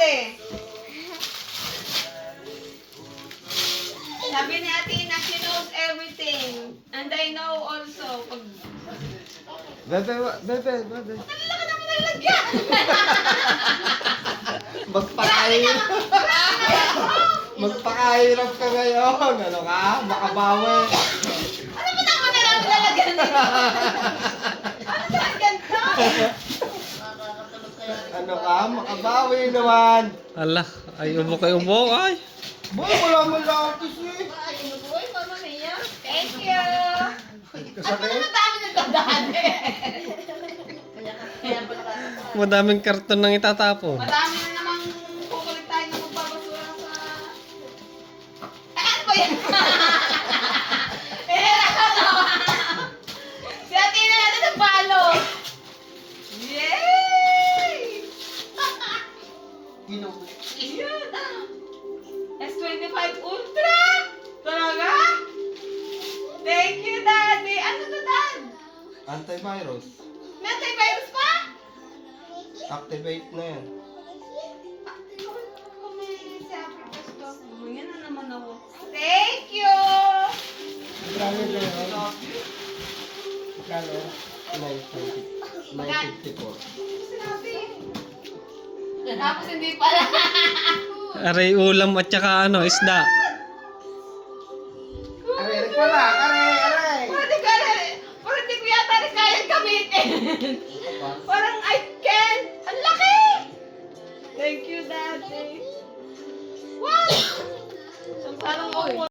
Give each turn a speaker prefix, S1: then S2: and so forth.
S1: Daddy. Sabi ni Ate Ina, she knows everything. And I know also.
S2: Bebe.
S1: Kanila ka naman nalagyan.
S2: Magpakahirap ka ngayon. Ano ka? Makabawi.
S1: Ano ba naman nalagyan nito? Ano saan ganito?
S2: Ano ka? Makabawi naman.
S3: Ala, ay ubo kay ubo ay.
S2: Boy, wala mo lang kasi.
S1: Thank you. Ano ba naman dami nagdadaan eh?
S3: Madaming karton nang itatapon.
S1: Madami na namang kukulit tayo na magbabasura sa... Ano ba yan? Ano? Si Ate Ina natin nagpalo. Yay! Yun. S25 Ultra! Talaga? Thank you, Daddy. Ano to, Dad?
S2: Antivirus.
S1: May antivirus pa?
S2: Activate na yan.
S1: Yan na naman ako. Thank you!
S2: Magkano ba yun? Magkano? 954.
S1: Sinabi. Tapos hindi pala.
S3: Aray ulam at saka ano, isda.
S2: Aray pala! Aray!
S1: Parang di ko yata rin kaya gamitin. Parang I can't. Ang laki! Thank you, Daddy. Wow! So, parang